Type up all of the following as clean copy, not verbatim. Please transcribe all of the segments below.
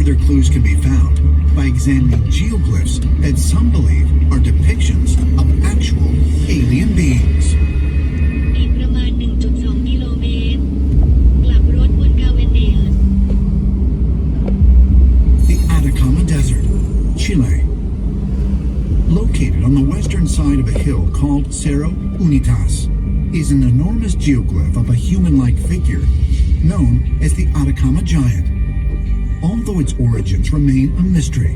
Further clues can be found by examining geoglyphs that some believe are depictions of actual alien beings. อีกประมาณ 1.2 กิโลเมตรกลับรถบนกาเวนเดีย The Atacama Desert, Chile. Located on the western side of a hill called Cerro Unitas, is an enormous geoglyph of a human-like figure known as the Atacama Giant. Although its origins remain a mystery,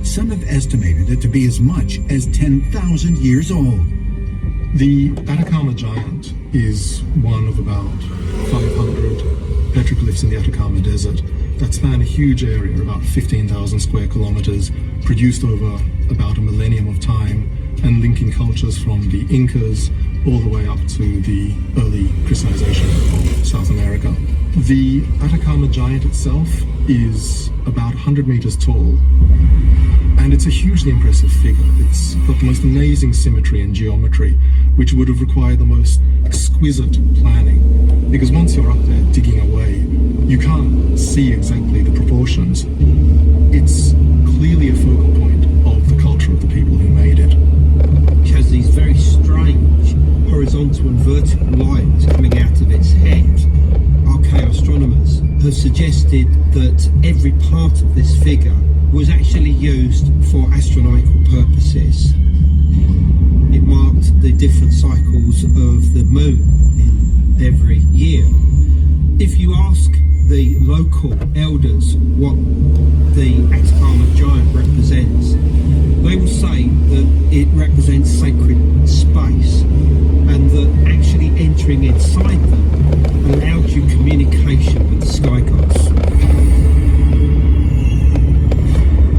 some have estimated it to be as much as 10,000 years old. The Atacama Giant is one of about 500 petroglyphs in the Atacama Desert that span a huge area, about 15,000 square kilometers, produced over about a millennium of time, and linking cultures from the Incas all the way up to the early Christianization of South America. The Atacama Giant itself is about 100 meters tall, and it's a hugely impressive figure. It's got the most amazing symmetry and geometry, which would have required the most exquisite planning, because once you're up there digging away, you can't see exactly the proportions. It's clearly a focal point of the culture of the people who made it. It has these very strange horizontal and vertical lines coming out of its head. Archaeoastronomers have suggested that every part of this figure was actually used for astronomical purposes. It marked the different cycles of the moon in every year. If you ask the local elders what the Atacama Giant represents, they will say that it represents sacred space, and that actually entering inside them allows you communication with the sky gods.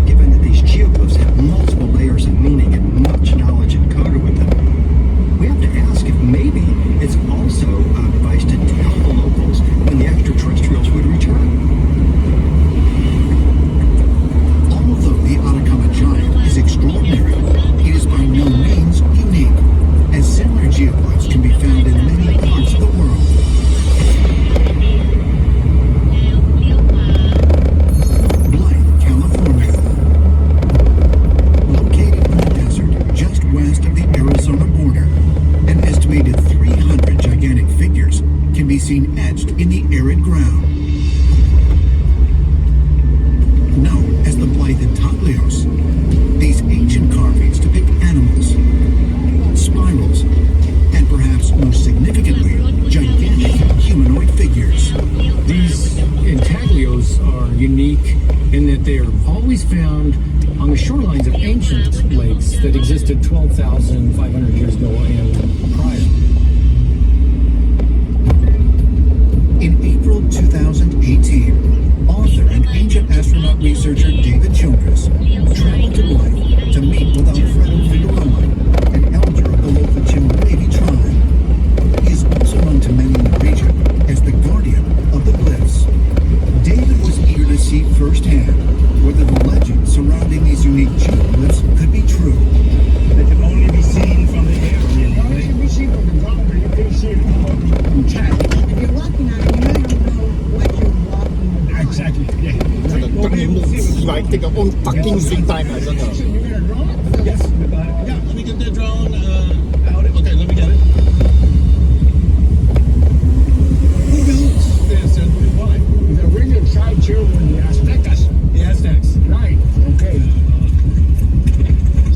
Given that these geoglyphs have multiple layers of meaning and much knowledge encoded with them, we have to ask if maybe it's also a device to tell the locals when the extraterrestrials would return. Although the Atacama Giant is extraordinary, it is by no means unique, as similar geoglyphs can be found in many parts of the world. Blythe, California. Located in the desert just west of the Arizona border, an estimated 300 gigantic figures can be seen etched in the arid ground. Known as the Blythe intaglios, these ancient carvings depict animals, spirals, and perhaps most significantly, gigantic humanoid figures. These intaglios are unique in that they are always found on the shorelines of ancient lakes that existed 12,500 years ago and prior. In April 2018, author and ancient astronaut researcher David Childress traveled to Blythe to meet with Alfredo Figueroa, an elder of the local Chihuahua tribe. He is also known to many in the region as the guardian of the glyphs. David was eager to see firsthand whether the legends surrounding these unique geoglyphs could be true. They can only be seen from the air, really. Well, they can be seen from the ground, but you can see it from chat. If you're walking on it, you really don't know what you're walking about. Exactly, yeah. Like take a own fucking swing time, I don't know. You got a drone? Yes. Yeah, let me get that drone out. Okay, let me get it. Who built this and why? The original tribe children, the Aztecas. The Aztecs. Right, okay.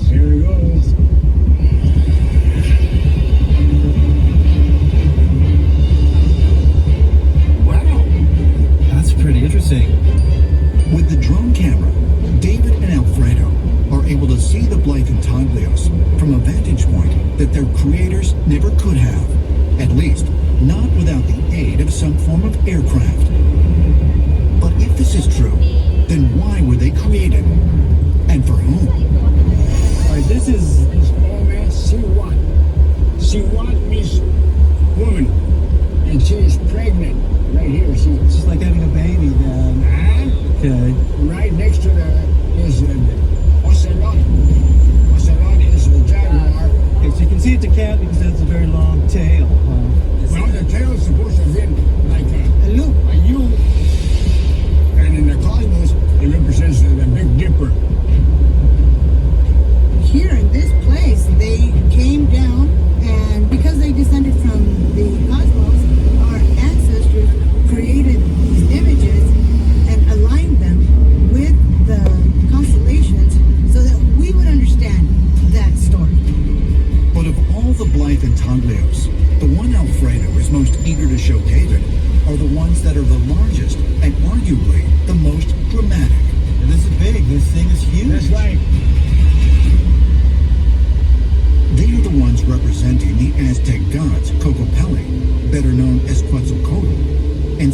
Here we go. Wow, that's pretty interesting. With the drone camera, David and Alfredo are able to see the Blythe intaglios from a vantage point that their creators never could have, at least not without the aid of some form of aircraft. But if this is true, then why were they created? And for whom? All right, this is small man, C1. C1 means woman, and she is pregnant. Right here, she's like having a baby then. Okay. Right next to the is Ocelot. Ocelot is the jaguar. Okay, so you can see it's a cat because it has a very long tail. Well, the tail is supposed to have been like a loop, a U. And in the cosmos, it represents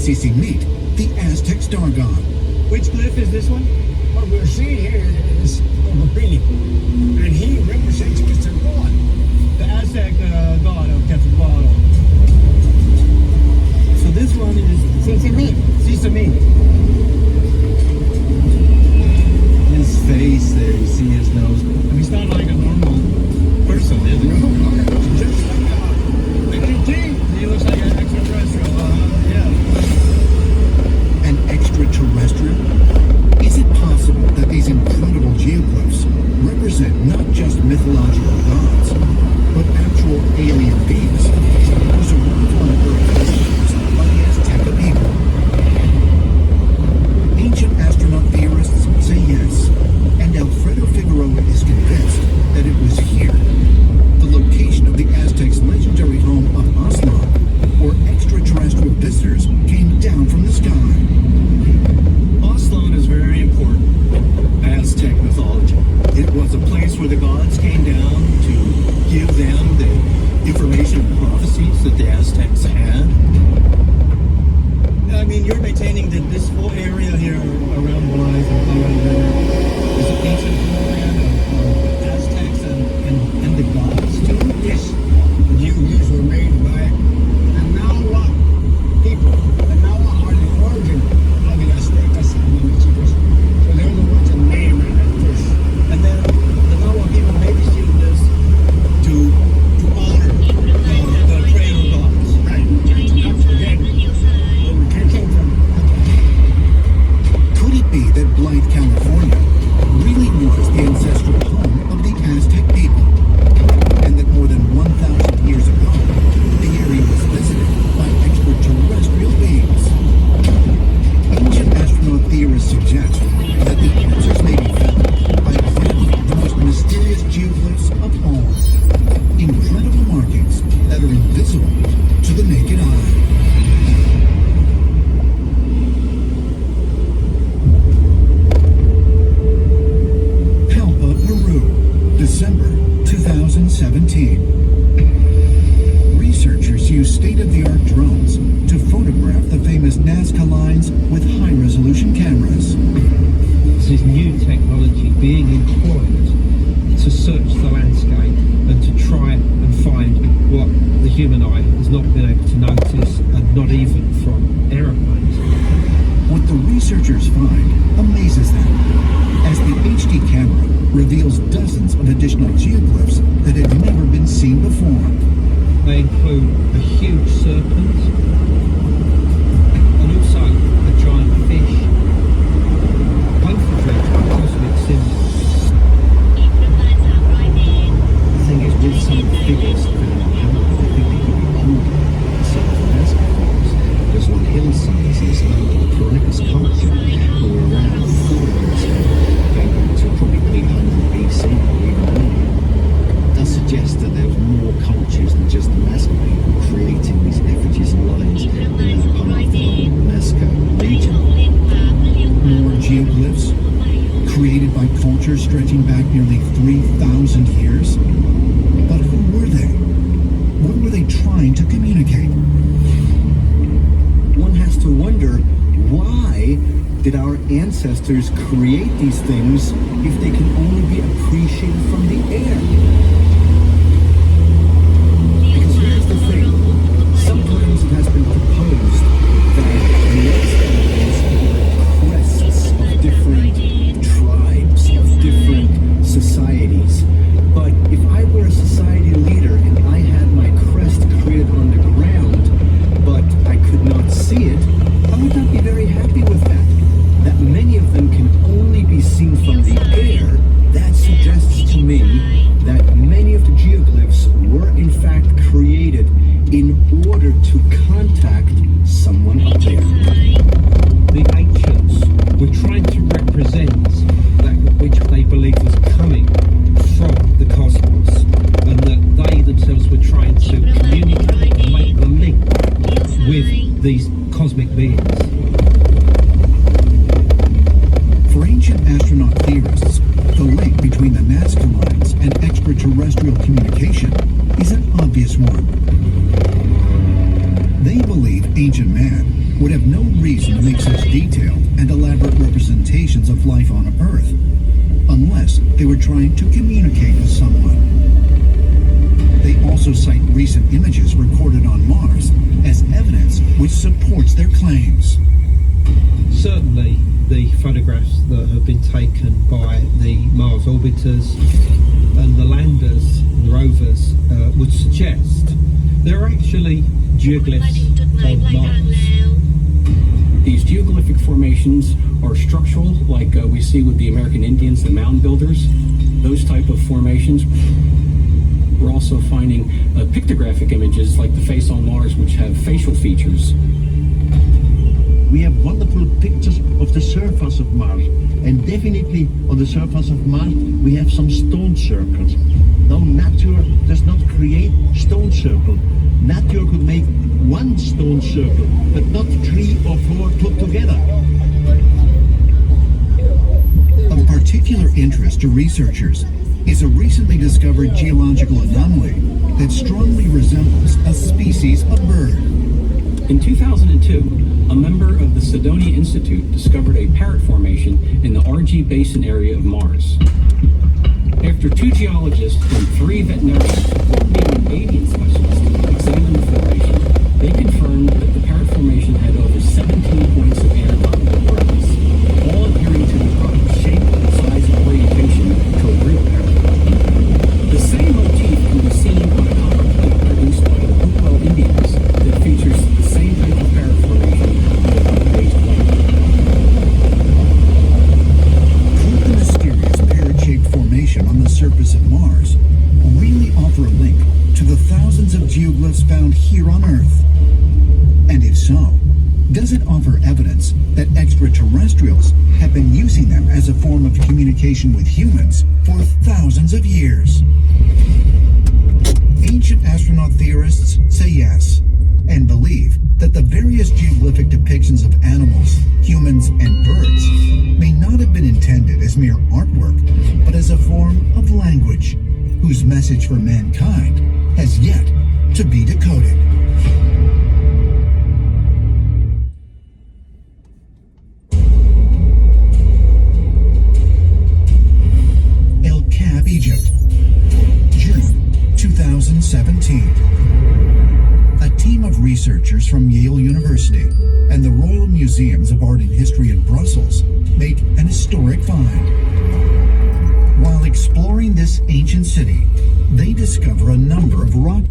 NCC meet the Aztec star god. Which glyph is this one? What we're seeing here is Ogopili, and he represents Quetzalcoatl, the Aztec god of Quetzalcoatl. So this one is Sesame. His face there, you see his nose. I mean, he's not like a normal person, is he? No, just like a ET. He looks like an extraterrestrial. Yeah. An extraterrestrial? Is it possible that these incredible geoglyphs represent not just mythological gods, but actual alien beings whose arrival on Earth was caused by the Azteca people? Ancient astronaut theorists say yes, and Alfredo Figueroa is convinced that it was here, the location of the Aztecs' legendary home of Aslan, where extraterrestrial visitors came down from the sky. Aslan is very important. Aztec mythology. It was a place where the gods came down to give them the information and prophecies that the Aztecs had. I mean, you're maintaining that this whole area here around Blythe and around there is an ancient homeland of Aztecs and the gods too? Yes, the geoglyphs were made by the Nahua people. The Nahua are the origin of the Aztecas and the Mexicans. So they're the ones that named it at first. And then the Nahua people made these geoglyphs to honor the cradle gods. Right. Not forget where we came from. Could it be that Blythe, California, really was the ancestral home of the Aztec people? And that more than 1,000 years ago, the area was visited by extraterrestrial beings? Ancient astronaut theorists suggest that the answers may be found by examining the most mysterious geoglyphs of all. Incredible markings that are invisible to the naked eye. Palpa, Peru, December 2017. Researchers use state-of-the-art drones to photograph the famous Nazca lines with high-resolution cameras. This is new technology being employed to search the landscape and to try and find what the human eye has not been able to notice, and not even from aeroplanes. What the researchers find amazes them, as the HD camera reveals dozens of additional geoglyphs that had never been seen before. They include a huge serpent and also a giant fish. Both of which are cosmic symbols. อีกประมาณ300 เมตร The thing is, with some figures found in Hamilton, I think they could be pulled some of the Nazca figures. There's one hillside in this local Caracas culture who were around 4 years ago, going back to probably 800 BC or even earlier. That suggests that there's more cultures than just the Nazca people creating these effigies and lines in that part of the Nazca region. เลนขวาเพื่อเลี้ยวขวา More geoglyphs created by cultures stretching back nearly 3,000 years. But who were they? What were they trying to communicate? One has to wonder, why did our ancestors create these things if they can only be appreciated from the air? Because here's the thing, sometimes it has been proposed that the Aztecs were crests of different tribes, of different societies. But if I were a society leader and I had my crest created on the ground, but I could not see it, I would not be very happy with that. That many of them can only be seen from the air, that suggests to me that many of the geoglyphs were in fact created in order to contact someone up there. The ancients were trying to represent that which they believed was coming from the cosmos, and that they themselves were trying to communicate and make the link with these cosmic beings. For ancient astronaut theorists, the link between the Nazca lines and extraterrestrial communication is an obvious one. of life on Earth, unless they were trying to communicate with someone. They also cite recent images recorded on Mars as evidence which supports their claims. Certainly, the photographs that have been taken by the Mars orbiters and the landers, and the rovers, would suggest there are actually มาถึง geoglyphs จุดหมาย on ปลายทาง Mars. แล้ว These geoglyphic formations are structural, like we see with the American Indians, the mound builders, those type of formations. We're also finding pictographic images like the face on Mars, which have facial features. We have wonderful pictures of the surface of Mars, and definitely on the surface of Mars we have some stone circles. Now nature does not create stone circle. Nature could make one stone circle, but not 3 or 4 put together. Of particular interest to researchers is a recently discovered geological anomaly that strongly resembles a species of bird. In 2002, a member of the Cydonia Institute discovered a parrot formation in the RG Basin area of Mars. After 2 geologists and 3 veterinarians, including an avian specialist, examined the formation, they confirmed that the parrot formation had over 17 points of anatomical brightness, all adhering to the proper shape, size, and orientation to a real parrot. The same motif can be seen on a copper plate produced by the Hopewell Indians that features the same type of parrot formation with a raised wing. Could the mysterious parrot-shaped formation on the surface of Mars really offer a link to the thousands of geoglyphs found here on Earth? And if so, does it offer evidence that extraterrestrials have been using them as a form of communication with humans for thousands of years? Ancient astronaut theorists say yes, and believe that the various geoglyphic depictions of animals, humans, and birds may not have been intended as mere artwork, but as a form of language, whose message for mankind has yet to be decoded. El Kab, Egypt, June 2017. A team of researchers from Yale University and the Royal Museums of Art and History in Brussels make an historic find. While exploring this ancient city, they discover a number of rock